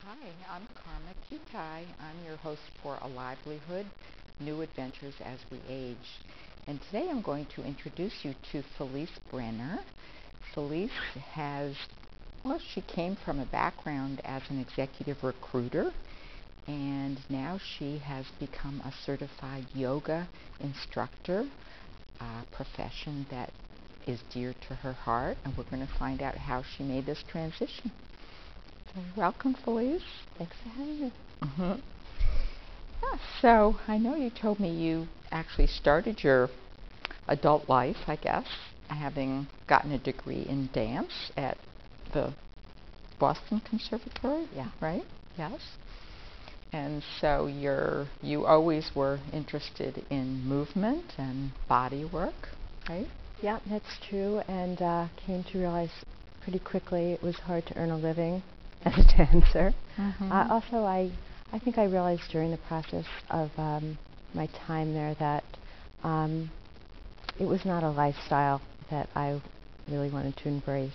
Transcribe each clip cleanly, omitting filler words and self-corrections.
Hi, I'm Karma Kitaj. I'm your host for A Livelihood, New Adventures as We Age. And today I'm going to introduce you to Felice Brenner. Felice she came from a background as an executive recruiter, and now she has become a certified yoga instructor, a profession that is dear to her heart, and we're going to find out how she made this transition. So welcome, Felice. Thanks for having me. Mm-hmm. Yeah, so I know you told me you actually started your adult life, I guess, having gotten a degree in dance at the Boston Conservatory. Yeah. Right? Yes. And so you always were interested in movement and body work, right? Yeah, that's true, and came to realize pretty quickly it was hard to earn a living as a dancer. Mm-hmm. Also, I think I realized during the process of my time there that it was not a lifestyle that I really wanted to embrace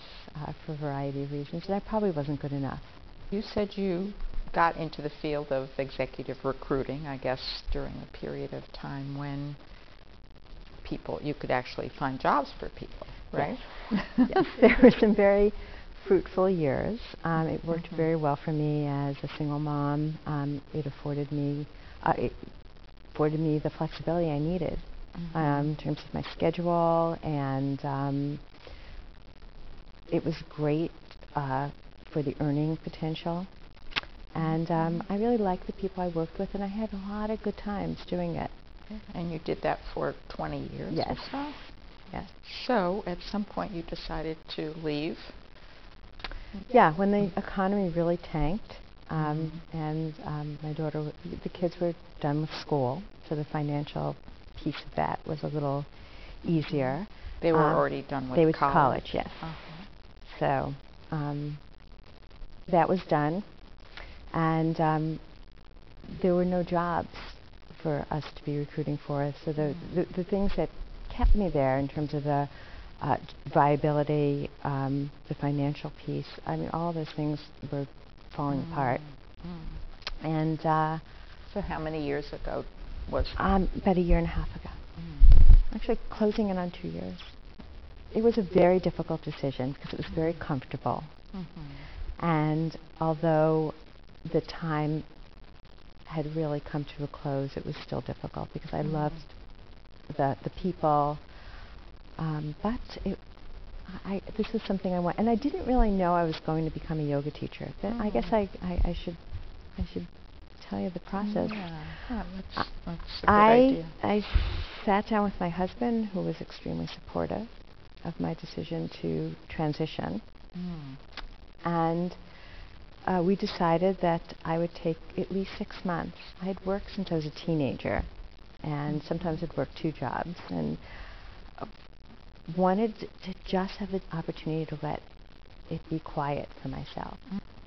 for a variety of reasons, and I probably wasn't good enough. You said you got into the field of executive recruiting, I guess, during a period of time when you could actually find jobs for people, right? Yes, yes. There were some very fruitful years. It worked very well for me as a single mom. It afforded me the flexibility I needed in terms of my schedule, and it was great for the earning potential. And I really liked the people I worked with, and I had a lot of good times doing it. And you did that for 20 years Yes. or so? Yes. So at some point you decided to leave? Yeah, when the economy really tanked, and the kids were done with school, so the financial piece of that was a little easier. They were already done with college? They went to college, yes. Uh-huh. So that was done, and there were no jobs for us to be recruiting for. So the things that kept me there in terms of the viability, the financial piece, I mean, all those things were falling apart. And so how many years ago was that? About a year and a half ago. Actually, closing in on 2 years. It was a very difficult decision because it was very comfortable. And although the time had really come to a close, it was still difficult because I loved the people. But this was something I want, and I didn't really know I was going to become a yoga teacher. But I guess I should tell you the process. That's a good idea. I sat down with my husband, who was extremely supportive of my decision to transition, and we decided that I would take at least 6 months. I had worked since I was a teenager, and sometimes I'd work 2 jobs, and wanted to just have the opportunity to let it be quiet for myself.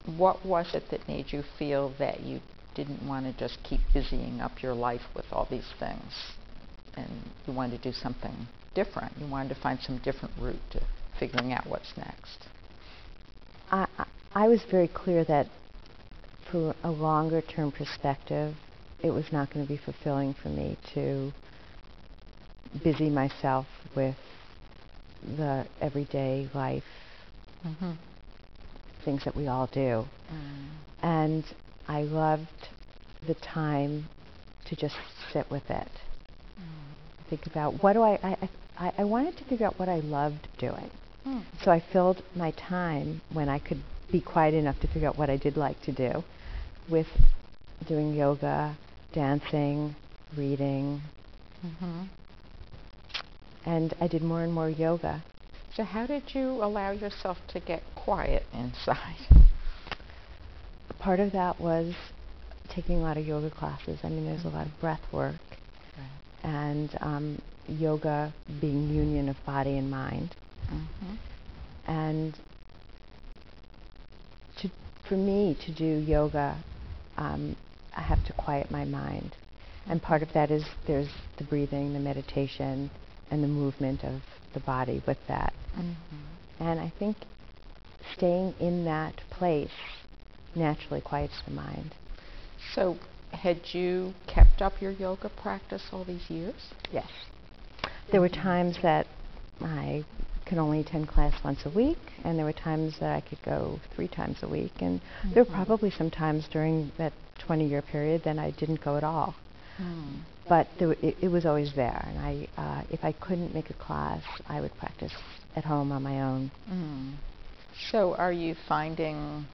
What was it that made you feel that you didn't want to just keep busying up your life with all these things, and you wanted to do something different? You wanted to find some different route to figuring out what's next. I was very clear that for a longer term perspective, it was not going to be fulfilling for me to busy myself with the everyday life things that we all do. And I loved the time to just sit with it. Think about what do I wanted to figure out what I loved doing. So I filled my time when I could be quiet enough to figure out what I did like to do with doing yoga, dancing, reading. And I did more and more yoga. So how did you allow yourself to get quiet inside? Part of that was taking a lot of yoga classes. I mean, there's a lot of breath work, and yoga being union of body and mind. And for me to do yoga, I have to quiet my mind. And part of that is there's the breathing, the meditation, and the movement of the body with that. And I think staying in that place naturally quiets the mind. So, had you kept up your yoga practice all these years? Yes. There were times that I could only attend class once a week, and there were times that I could go 3 times a week, and there were probably some times during that 20-year period that I didn't go at all. But it was always there, and if I couldn't make a class, I would practice at home on my own. So are you finding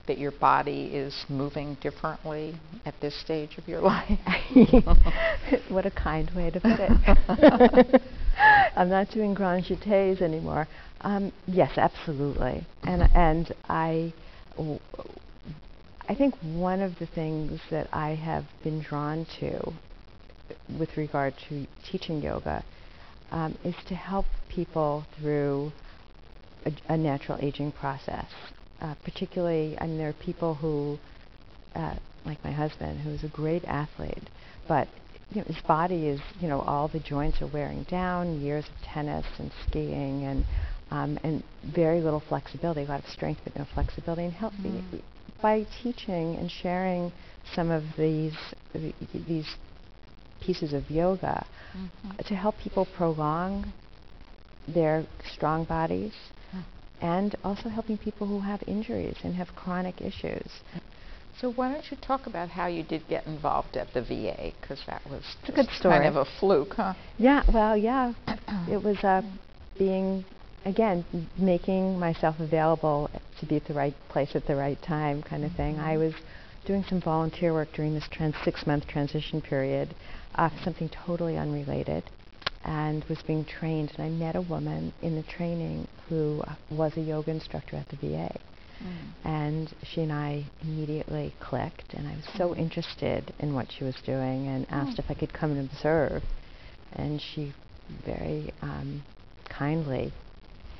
that your body is moving differently at this stage of your life? What a kind way to put it. I'm not doing grand jetés anymore. Yes, absolutely. And I think one of the things that I have been drawn to with regard to teaching yoga is to help people through a natural aging process. Particularly, I mean, there are people who, like my husband, who is a great athlete, but his body is, all the joints are wearing down, years of tennis and skiing, and very little flexibility, a lot of strength but no flexibility. And help me by teaching and sharing some of these pieces of yoga to help people prolong their strong bodies, and also helping people who have injuries and have chronic issues. So why don't you talk about how you did get involved at the VA, because that was a good story. Kind of a fluke, huh? Yeah, well, yeah. It was making myself available to be at the right place at the right time kind of thing. I was doing some volunteer work during this 6-month transition period, something totally unrelated, and was being trained. And I met a woman in the training who was a yoga instructor at the VA. And she and I immediately clicked, and I was so interested in what she was doing and asked if I could come and observe. And she very kindly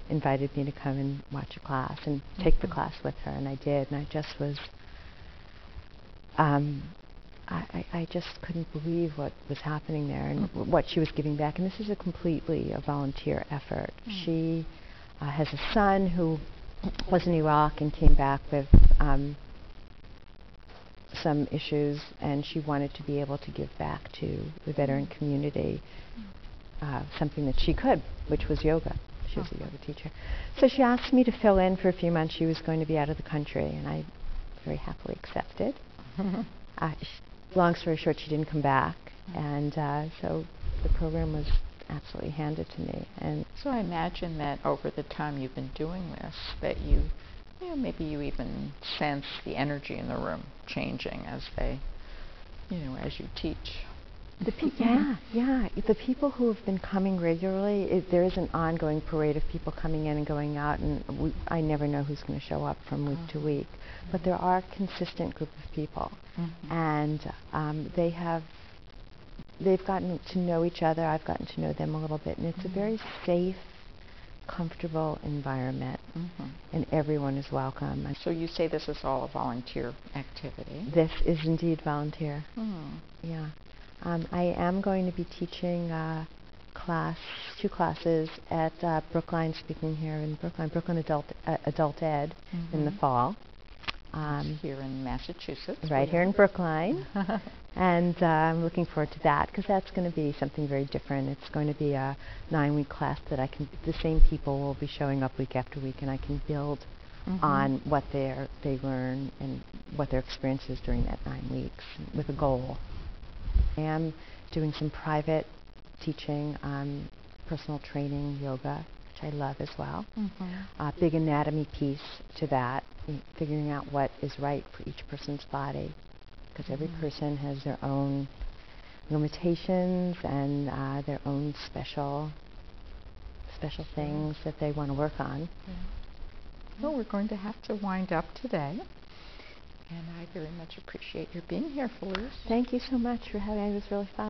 invited me to come and watch a class and take the class with her, and I did. And I just was, I just couldn't believe what was happening there and what she was giving back. And this is completely a volunteer effort. She has a son who was in Iraq and came back with some issues, and she wanted to be able to give back to the veteran community something that she could, which was yoga. She was a yoga teacher. So she asked me to fill in for a few months. She was going to be out of the country, and I very happily accepted. Long story short, she didn't come back, and so the program was absolutely handed to me. And so I imagine that over the time you've been doing this, that maybe you even sense the energy in the room changing as as you teach. The people who have been coming regularly, there is an ongoing parade of people coming in and going out, and I never know who's going to show up from week to week. But there are a consistent group of people, and they've gotten to know each other. I've gotten to know them a little bit, and it's a very safe, comfortable environment, and everyone is welcome. So you say this is all a volunteer activity? This is indeed volunteer. Yeah. I am going to be teaching 2 classes at Brookline, speaking here in Brooklyn Adult Ed in the fall. Here in Massachusetts. Right here in Brookline. And I'm looking forward to that, because that's going to be something very different. It's going to be a 9-week class that the same people will be showing up week after week, and I can build on what they learn and what their experience is during that 9 weeks with a goal. I am doing some private teaching on personal training yoga, which I love as well. Big anatomy piece to that, figuring out what is right for each person's body, because every person has their own limitations and their own special things that they want to work on. Well, we're going to have to wind up today. And I very much appreciate your being here, Felice. Thank you so much for having me. It was really fun.